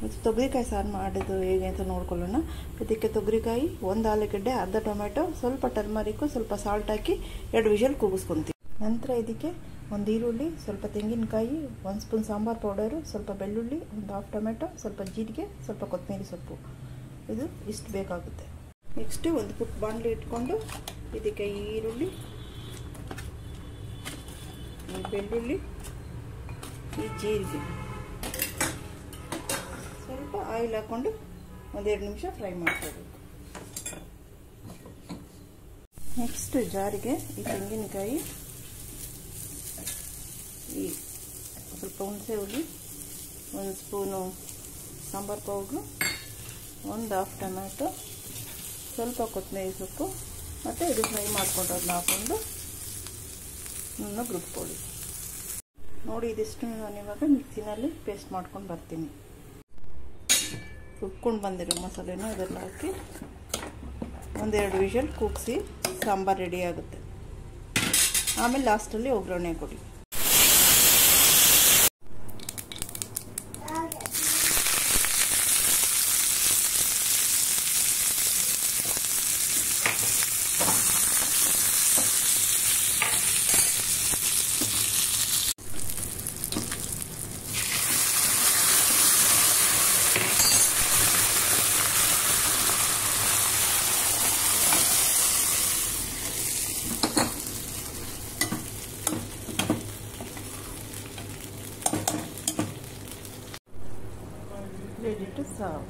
ಮತ್ತು ತೊಗರಿಕಾಯಿ ಸಾರು ಮಾಡೋದು ಹೇಗೆ ಅಂತ ನೋಡ್ಕೊಳ್ಳೋಣ. ಇದಕ್ಕೆ ತೊಗರಿಕಾಯಿ, ಒಂದು ಆಲೂಗಡ್ಡೆ, ಅರ್ಧ ಟೊಮೆಟೊ, ಸ್ವಲ್ಪ ಟರ್ಮರಿಕ್ಕು, ಸ್ವಲ್ಪ ಸಾಲ್ಟ್ ಹಾಕಿ 2 ವಿಷಲ್ ಕೂಗಿಸ್ಕೊತೀವಿ. ನಂತರ ಇದಕ್ಕೆ ಒಂದು ಈರುಳ್ಳಿ, ಸ್ವಲ್ಪ ತೆಂಗಿನಕಾಯಿ, 1 ಸ್ಪೂನ್ ಸಾಂಬಾರು ಪೌಡರು, ಸ್ವಲ್ಪ ಬೆಳ್ಳುಳ್ಳಿ, ಒಂದು ಹಾಫ್ ಟೊಮೆಟೊ, ಸ್ವಲ್ಪ ಜೀರಿಗೆ, ಸ್ವಲ್ಪ ಕೊತ್ತಂಬರಿ ಸೊಪ್ಪು, ಇದು ಇಷ್ಟು ಬೇಕಾಗುತ್ತೆ. ನೆಕ್ಸ್ಟ್ ಒಂದು ಪುಟ್ಟ ಬಾಣಲಿ ಇಟ್ಕೊಂಡು ಇದಕ್ಕೆ ಈರುಳ್ಳಿ, ಈ ಬೆಳ್ಳುಳ್ಳಿ, ಈ ಜೀರಿಗೆ, ಸ್ವಲ್ಪ ಆಯಿಲ್ ಹಾಕ್ಕೊಂಡು 1-2 ನಿಮಿಷ ಫ್ರೈ ಮಾಡ್ಕೋಬೇಕು. ನೆಕ್ಸ್ಟ್ ಜಾರಿಗೆ ಈ ತೆಂಗಿನಕಾಯಿ, ಈ ಸ್ವಲ್ಪ ಹುಣಸೆ ಹುಳಿ, 1 spoon sambar powder, 1 half tomato, ಸ್ವಲ್ಪ ಕೊತ್ತಂಬರಿ ಸೊಪ್ಪು ಮತ್ತು ಇದು ಫ್ರೈ ಮಾಡ್ಕೊಂಡೋದನ್ನ ಹಾಕ್ಕೊಂಡು ರುಬ್ಕೊಳ್ಳಿ. ನೋಡಿ, ಇದಿಷ್ಟು ನಾನು ಇವಾಗ ಮಿಕ್ಸಿನಲ್ಲಿ ಪೇಸ್ಟ್ ಮಾಡ್ಕೊಂಡು ಬರ್ತೀನಿ. ರುಬ್ಕೊಂಡು ಬಂದಿರೋ ಮಸಾಲೆನ ಇದೆಲ್ಲ ಹಾಕಿ 1-2 ವಿಷಲ್ ಕೂಗಿಸಿ ಸಾಂಬಾರು ರೆಡಿ ಆಗುತ್ತೆ. ಆಮೇಲೆ ಲಾಸ್ಟಲ್ಲಿ ಒಗ್ಗರಣೆ ಕೊಡಿ. Ready to serve.